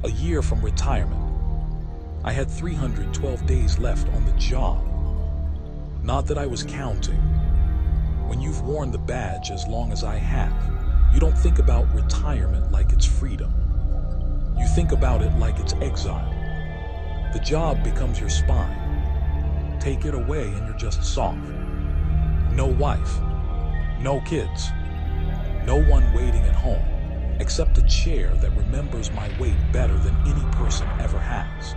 A year from retirement. I had 312 days left on the job. Not that I was counting. When you've worn the badge as long as I have, you don't think about retirement like it's freedom. You think about it like it's exile. The job becomes your spine. Take it away and you're just soft. No wife, no kids, no one waiting at home, except a chair that remembers my weight better than any person ever has.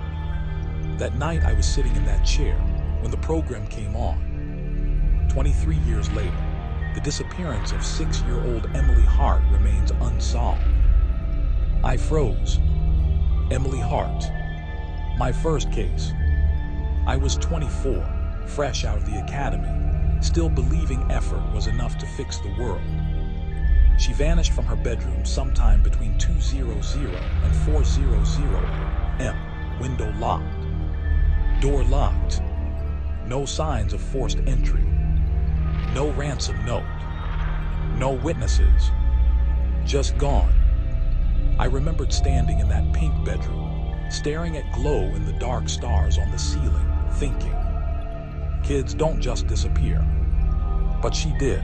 That night I was sitting in that chair when the program came on. 23 years later, the disappearance of 6-year-old Emily Hart remains unsolved. I froze. Emily Hart. My first case. I was 24, fresh out of the academy, still believing effort was enough to fix the world. She vanished from her bedroom sometime between 2:00 and 4:00 a.m. Window locked. Door locked. No signs of forced entry. No ransom note. No witnesses. Just gone. I remembered standing in that pink bedroom, staring at glow in the dark stars on the ceiling, thinking, kids don't just disappear. But she did.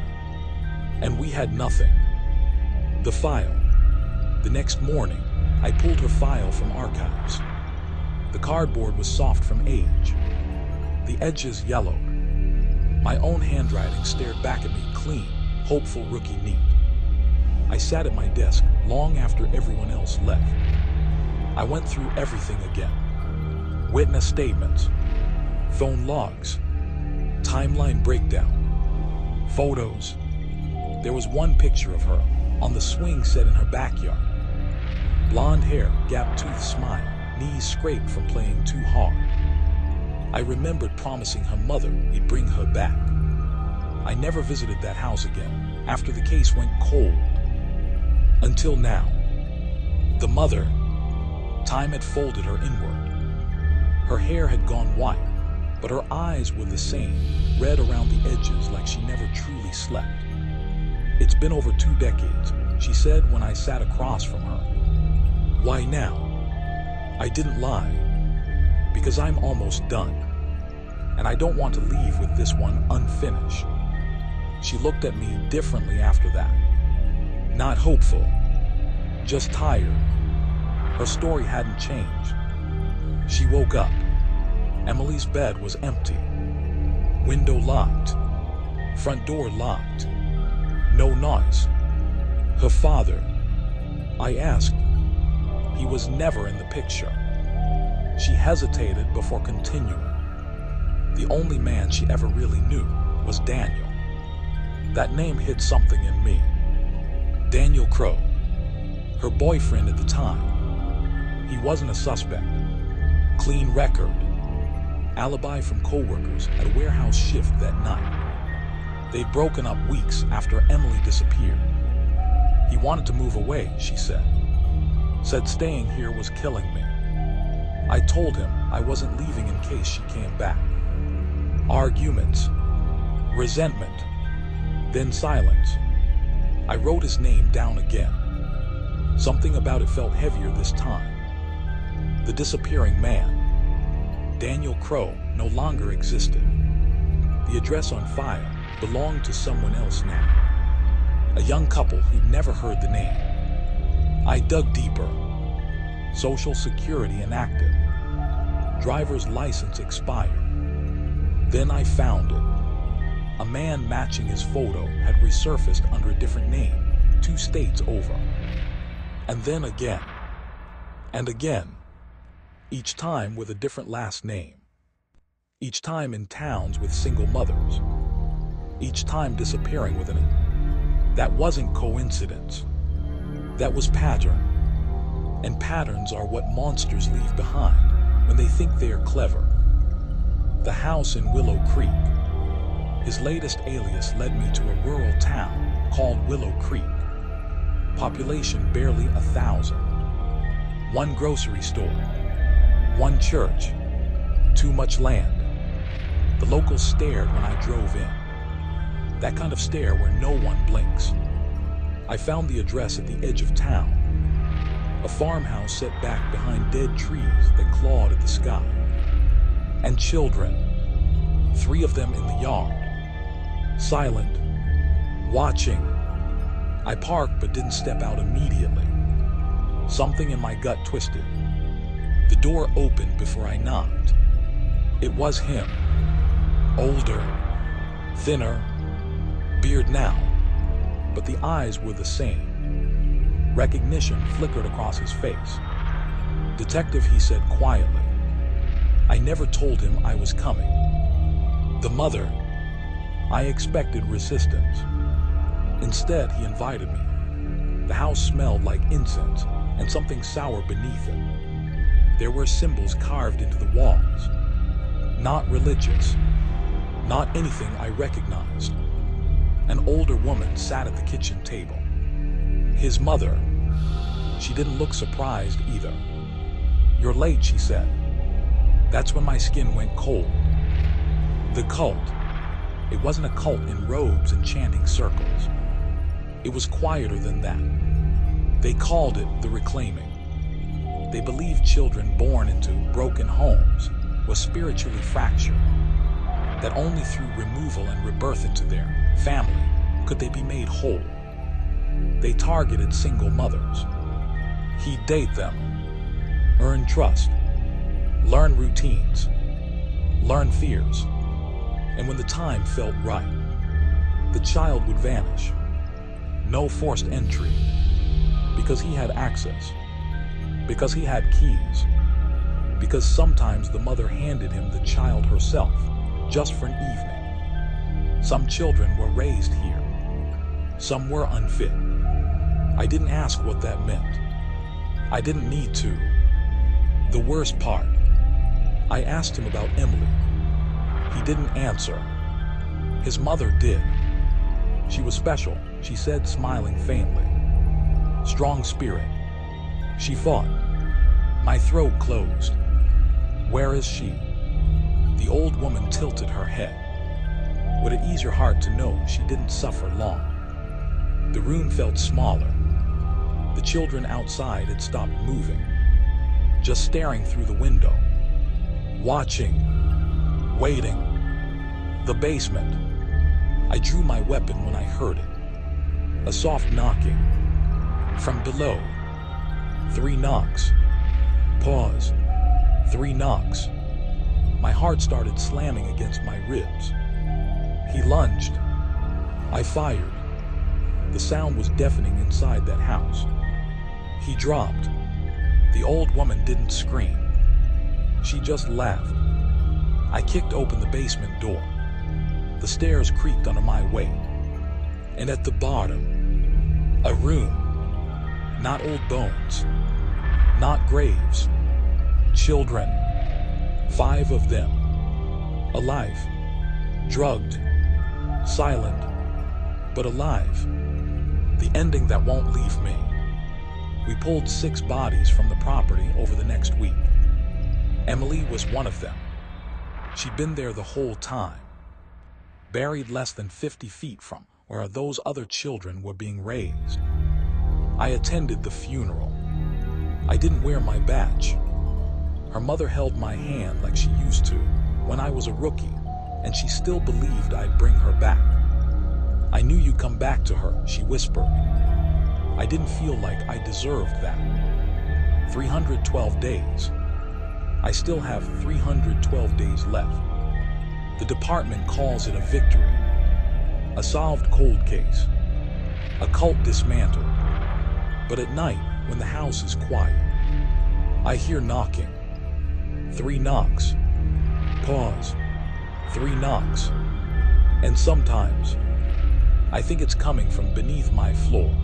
And we had nothing. The file. The next morning, I pulled her file from archives. The cardboard was soft from age. The edges yellowed. My own handwriting stared back at me clean, hopeful rookie neat. I sat at my desk long after everyone else left. I went through everything again. Witness statements, phone logs, timeline breakdown, photos. There was one picture of her on the swing set in her backyard. Blonde hair, gap-toothed smile, knees scraped from playing too hard. I remembered promising her mother he'd bring her back. I never visited that house again after the case went cold. Until now. The mother, time had folded her inward. Her hair had gone white, but her eyes were the same, red around the edges like she never truly slept. It's been over 2 decades, she said when I sat across from her. Why now? I didn't lie, because I'm almost done, and I don't want to leave with this one unfinished. She looked at me differently after that. Not hopeful, just tired. Her story hadn't changed. She woke up. Emily's bed was empty. Window locked. Front door locked. No noise. Her father. I asked. He was never in the picture. She hesitated before continuing. The only man she ever really knew was Daniel. That name hit something in me. Daniel Crow. Her boyfriend at the time. He wasn't a suspect. Clean record. Alibi from coworkers at a warehouse shift that night. They'd broken up weeks after Emily disappeared. He wanted to move away, she said. Said staying here was killing me. I told him I wasn't leaving in case she came back. Arguments. Resentment. Then silence. I wrote his name down again. Something about it felt heavier this time. The disappearing man. Daniel Crow no longer existed. The address on file belonged to someone else now. A young couple who'd never heard the name. I dug deeper. Social Security inactive. Driver's license expired. Then I found it. A man matching his photo had resurfaced under a different name, 2 states over. And then again. And again. Each time with a different last name. Each time in towns with single mothers. Each time disappearing with an... That wasn't coincidence. That was pattern. And patterns are what monsters leave behind when they think they are clever. The house in Willow Creek. His latest alias led me to a rural town called Willow Creek. Population barely 1,000. 1 grocery store. 1 church. Too much land. The locals stared when I drove in. That kind of stare where no one blinks. I found the address at the edge of town. A farmhouse set back behind dead trees that clawed at the sky. And children, 3 of them in the yard, silent, watching. I parked but didn't step out immediately. Something in my gut twisted. The door opened before I knocked. It was him. Older, thinner, beard now, but the eyes were the same. Recognition flickered across his face. "Detective," he said quietly. I never told him I was coming. The mother. I expected resistance. Instead, he invited me. The house smelled like incense and something sour beneath it. There were symbols carved into the walls. Not religious. Not anything I recognized. An older woman sat at the kitchen table. His mother. She didn't look surprised either. "You're late," she said. That's when my skin went cold. The cult. It wasn't a cult in robes and chanting circles. It was quieter than that. They called it the reclaiming. They believed children born into broken homes were spiritually fractured, that only through removal and rebirth into their family could they be made whole. They targeted single mothers. He'd date them, earn trust, learn routines, learn fears, and when the time felt right, the child would vanish. No forced entry, because he had access, because he had keys, because sometimes the mother handed him the child herself, just for an evening. Some children were raised here. Some were unfit. I didn't ask what that meant. I didn't need to. The worst part, I asked him about Emily. He didn't answer. His mother did. She was special, she said, smiling faintly. Strong spirit. She fought. My throat closed. Where is she? The old woman tilted her head. Would it ease your heart to know she didn't suffer long? The room felt smaller. The children outside had stopped moving, just staring through the window, watching, waiting. The basement. I drew my weapon when I heard it. A soft knocking. From below. 3 knocks. Pause. 3 knocks. My heart started slamming against my ribs. He lunged. I fired. The sound was deafening inside that house. He dropped. The old woman didn't scream. She just laughed. I kicked open the basement door. The stairs creaked under my weight. And at the bottom, a room. Not old bones. Not graves. Children. 5 of them. Alive. Drugged. Silent. But alive. The ending that won't leave me. We pulled 6 bodies from the property over the next week. Emily was one of them. She'd been there the whole time. Buried less than 50 feet from where those other children were being raised. I attended the funeral. I didn't wear my badge. Her mother held my hand like she used to when I was a rookie, and she still believed I'd bring her back. "I knew you'd come back to her," she whispered. I didn't feel like I deserved that. 312 days. I still have 312 days left. The department calls it a victory. A solved cold case. A cult dismantled. But at night, when the house is quiet, I hear knocking. 3 knocks. Pause. 3 knocks. And sometimes, I think it's coming from beneath my floor.